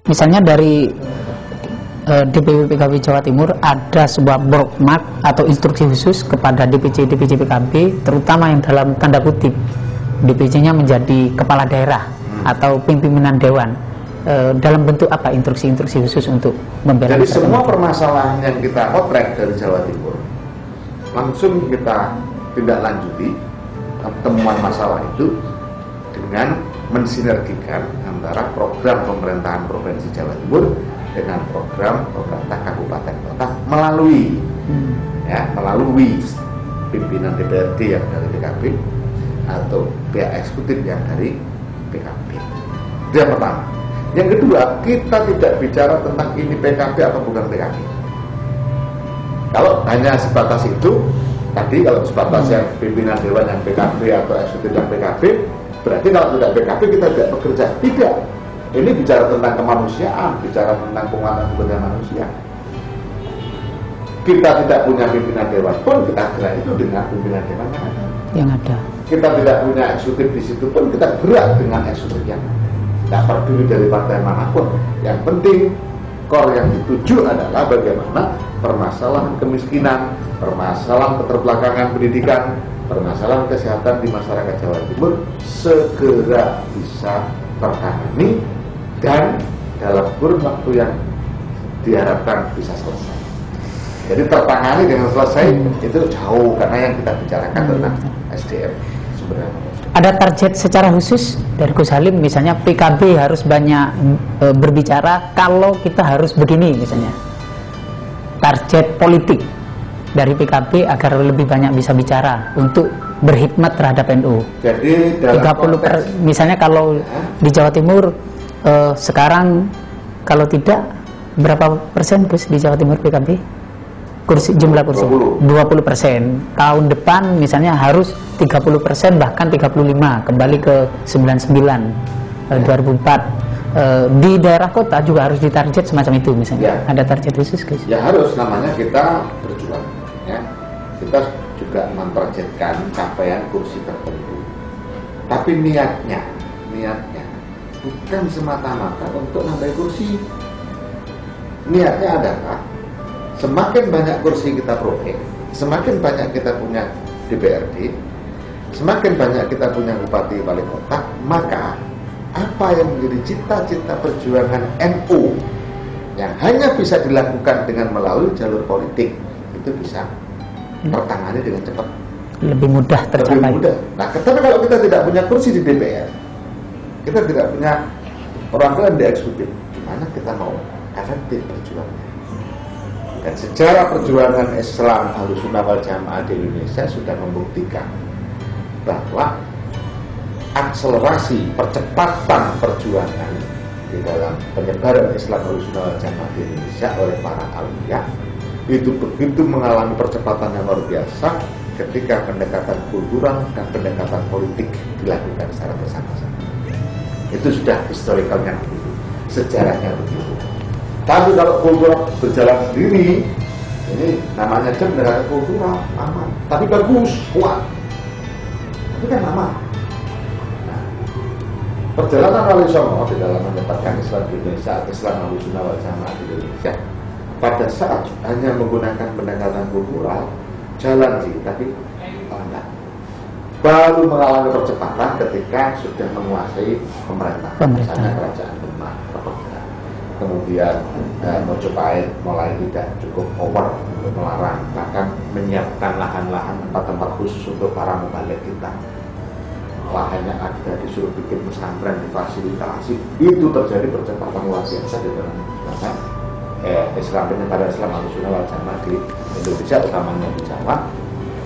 Misalnya dari DPP PKB Jawa Timur ada sebuah bookmark atau instruksi khusus kepada DPC PKB, terutama yang dalam tanda kutip DPC-nya menjadi kepala daerah atau pimpinan dewan. Dalam bentuk apa instruksi khusus untuk membela? Jadi semua permasalahan yang kita potret dari Jawa Timur langsung kita tindak lanjuti temuan masalah itu dengan mensinergikan antara program pemerintahan Provinsi Jawa Timur dengan program pemerintah kabupaten kota melalui pimpinan DPRD yang dari PKB atau pihak eksekutif yang dari PKB. Itu yang pertama. Yang kedua, kita tidak bicara tentang ini PKB atau bukan PKB. Kalau hanya sebatas itu, tadi kalau sebatas yang pimpinan dewan yang PKB atau eksekutif yang PKB, berarti kalau tidak PKB kita tidak bekerja. Tidak. Ini bicara tentang kemanusiaan, bicara tentang penguatan sumber manusia. Kita tidak punya pimpinan dewan pun kita gerak itu dengan pimpinan dewan yang ada. Kita tidak punya eksekutif di situ pun kita gerak dengan eksekutif yang ada. Tidak peduli dari partai manapun. Yang penting core yang dituju adalah bagaimana permasalahan kemiskinan, permasalahan keterbelakangan pendidikan, permasalahan kesehatan di masyarakat Jawa Timur segera bisa tertangani dan dalam kurun waktu yang diharapkan bisa selesai. Jadi tertangani dengan selesai itu jauh, karena yang kita bicarakan tentang SDM sebenarnya. Ada target secara khusus dari Gus Halim, misalnya PKB harus banyak berbicara kalau kita harus begini misalnya. Target politik dari PKB agar lebih banyak bisa bicara untuk berkhidmat terhadap NU. Jadi 30 misalnya kalau di Jawa Timur sekarang kalau tidak berapa persen Gus di Jawa Timur PKB? Jumlah kursi 20%. Tahun depan misalnya harus 30%, bahkan 35, kembali ke 99 2004. Di daerah kota juga harus ditarget semacam itu misalnya. Ada target khusus guys? Ya harus, namanya kita berjuang ya. Kita juga mentargetkan capaian kursi tertentu. Tapi niatnya bukan semata-mata untuk nambah kursi. Niatnya adalah semakin banyak kursi kita peroleh, semakin banyak kita punya DPRD, semakin banyak kita punya bupati wali kota, maka apa yang menjadi cita-cita perjuangan NU yang hanya bisa dilakukan dengan melalui jalur politik itu bisa tertangani dengan cepat, lebih mudah tercapai. Lebih mudah. Nah, tapi kalau kita tidak punya kursi di DPR, kita tidak punya perwakilan di eksekutif, gimana kita mau efektif berjuangnya? Dan sejarah perjuangan Islam Ahlussunnah wal Jamaah di Indonesia sudah membuktikan bahwa akselerasi percepatan perjuangan di dalam penyebaran Islam Ahlussunnah wal Jamaah di Indonesia oleh para aulia itu begitu mengalami percepatan yang luar biasa ketika pendekatan kultural dan pendekatan politik dilakukan secara bersama-sama. Itu sudah historikalnya begitu, sejarahnya begitu. Tapi kalau kultural berjalan sendiri, ini namanya aja negara kultural, aman. Tapi bagus, kuat. Tapi kan aman. Nah, perjalanan Wali Songo di dalam menetapkan Islam di Indonesia, Islam Ahlussunnah wal Jamaah di Indonesia, pada saat hanya menggunakan pendekatan kultural, jalan sih, tapi enggak. Baru mengalami percepatan ketika sudah menguasai pemerintah. Misalnya kerajaan Demak, kemudian Mojopahit mulai tidak cukup over untuk melarang, bahkan menyiapkan lahan-lahan tempat-tempat khusus untuk para mubalik kita. Lahannya ada, disuruh bikin pesantren, difasilitasi. Itu terjadi percepatan luar biasa di dalam Islam, penyebaran Islam Ahlussunnah wal Jamaah di Indonesia, utamanya di Jawa,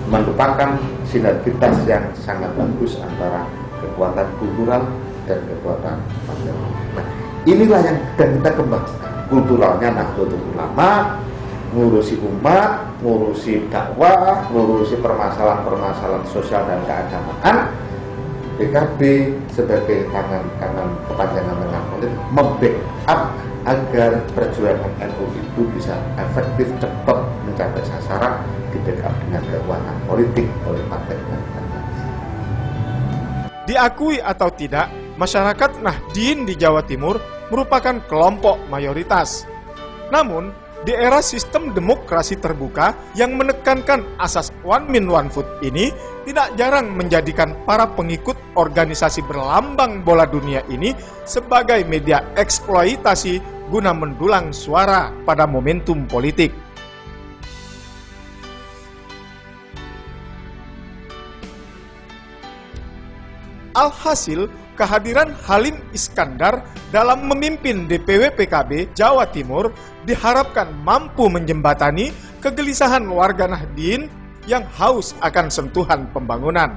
merupakan sinergitas yang sangat bagus antara kekuatan kultural dan kekuatan agama. Nah, inilah yang sedang kita kembangkan. Kulturalnya Nahdlatul Ulama, ngurusi umat, ngurusi dakwah, ngurusi permasalahan-permasalahan sosial dan keagamaan. PKB sebagai tangan kepanjangan tangan politik membackup agar perjuangan NU itu bisa efektif, cepat mencapai sasaran, di backup dengan kekuatan politik oleh partai. Diakui atau tidak, masyarakat Nahdien di Jawa Timur merupakan kelompok mayoritas. Namun, di era sistem demokrasi terbuka yang menekankan asas one man one vote ini tidak jarang menjadikan para pengikut organisasi berlambang bola dunia ini sebagai media eksploitasi guna mendulang suara pada momentum politik. Alhasil, kehadiran Halim Iskandar dalam memimpin DPW PKB Jawa Timur diharapkan mampu menjembatani kegelisahan warga Nahdien yang haus akan sentuhan pembangunan.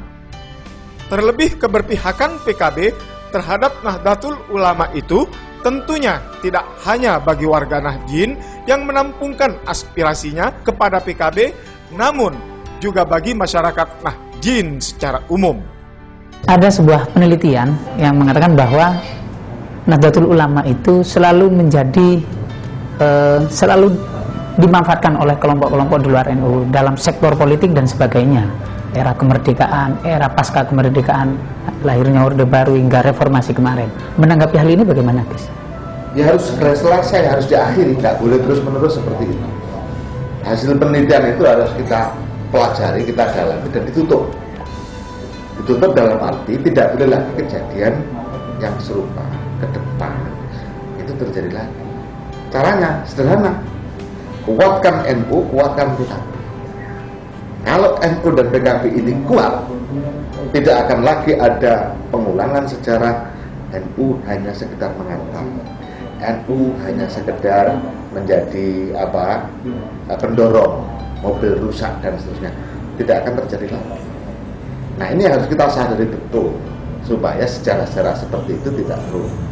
Terlebih keberpihakan PKB terhadap Nahdlatul Ulama itu tentunya tidak hanya bagi warga Nahdien yang menampungkan aspirasinya kepada PKB, namun juga bagi masyarakat Nahdien secara umum. Ada sebuah penelitian yang mengatakan bahwa Nahdlatul Ulama itu selalu menjadi selalu dimanfaatkan oleh kelompok-kelompok di luar NU dalam sektor politik dan sebagainya. Era kemerdekaan, era pasca kemerdekaan, lahirnya Orde Baru hingga reformasi kemarin. Menanggapi hal ini bagaimana, Gus? Ya harus segera selesai, harus diakhiri, tidak boleh terus-menerus seperti itu. Hasil penelitian itu harus kita pelajari, kita dalami dan ditutup. Ditutup dalam arti tidak boleh lagi kejadian yang serupa ke depan itu terjadi lagi. Caranya sederhana, kuatkan NU, kuatkan PKB. Kalau NU dan PKB ini kuat, tidak akan lagi ada pengulangan sejarah NU hanya sekedar mengantar, NU hanya sekedar menjadi pendorong mobil rusak dan seterusnya. Tidak akan terjadi lagi. Nah, ini harus kita sadari betul supaya sejarah-sejarah seperti itu tidak terulang.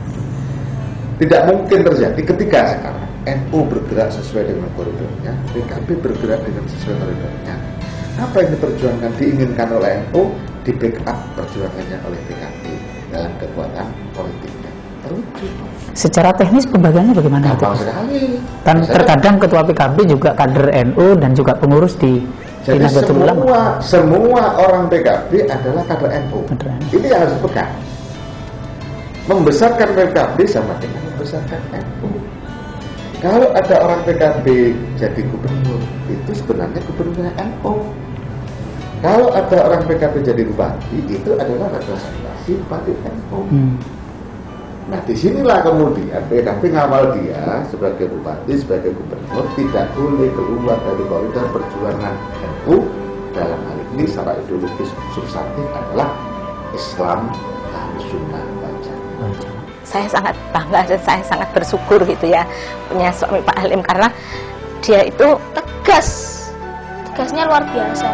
Tidak mungkin terjadi ketika sekarang NU bergerak sesuai dengan koridornya, PKB bergerak dengan sesuai koridornya. Apa yang diperjuangkan, diinginkan oleh NU, di backup perjuangannya oleh PKB dalam kekuatan politiknya. Terwujud. Secara teknis pembagiannya bagaimana? Gampang sekali. Dan terkadang ketua PKB juga kader NU dan juga pengurus di jadi semua orang PKB adalah kader NU. Ini yang harus dipegang. Membesarkan PKB sama dengan membesarkan NU. Kalau ada orang PKB jadi gubernur, itu sebenarnya gubernurnya NU. Kalau ada orang PKB jadi bupati, itu adalah representasi bupati NU. Nah, disinilah kemudian PKB ngawal dia sebagai bupati, sebagai gubernur tidak boleh keluar dari koridor perjuangan NU. Dalam hal ini secara ideologis substantif adalah Islam Ahlussunnah wal Jamaah. Saya sangat bangga dan saya sangat bersyukur gitu ya punya suami Pak Halim, karena dia itu tegasnya luar biasa.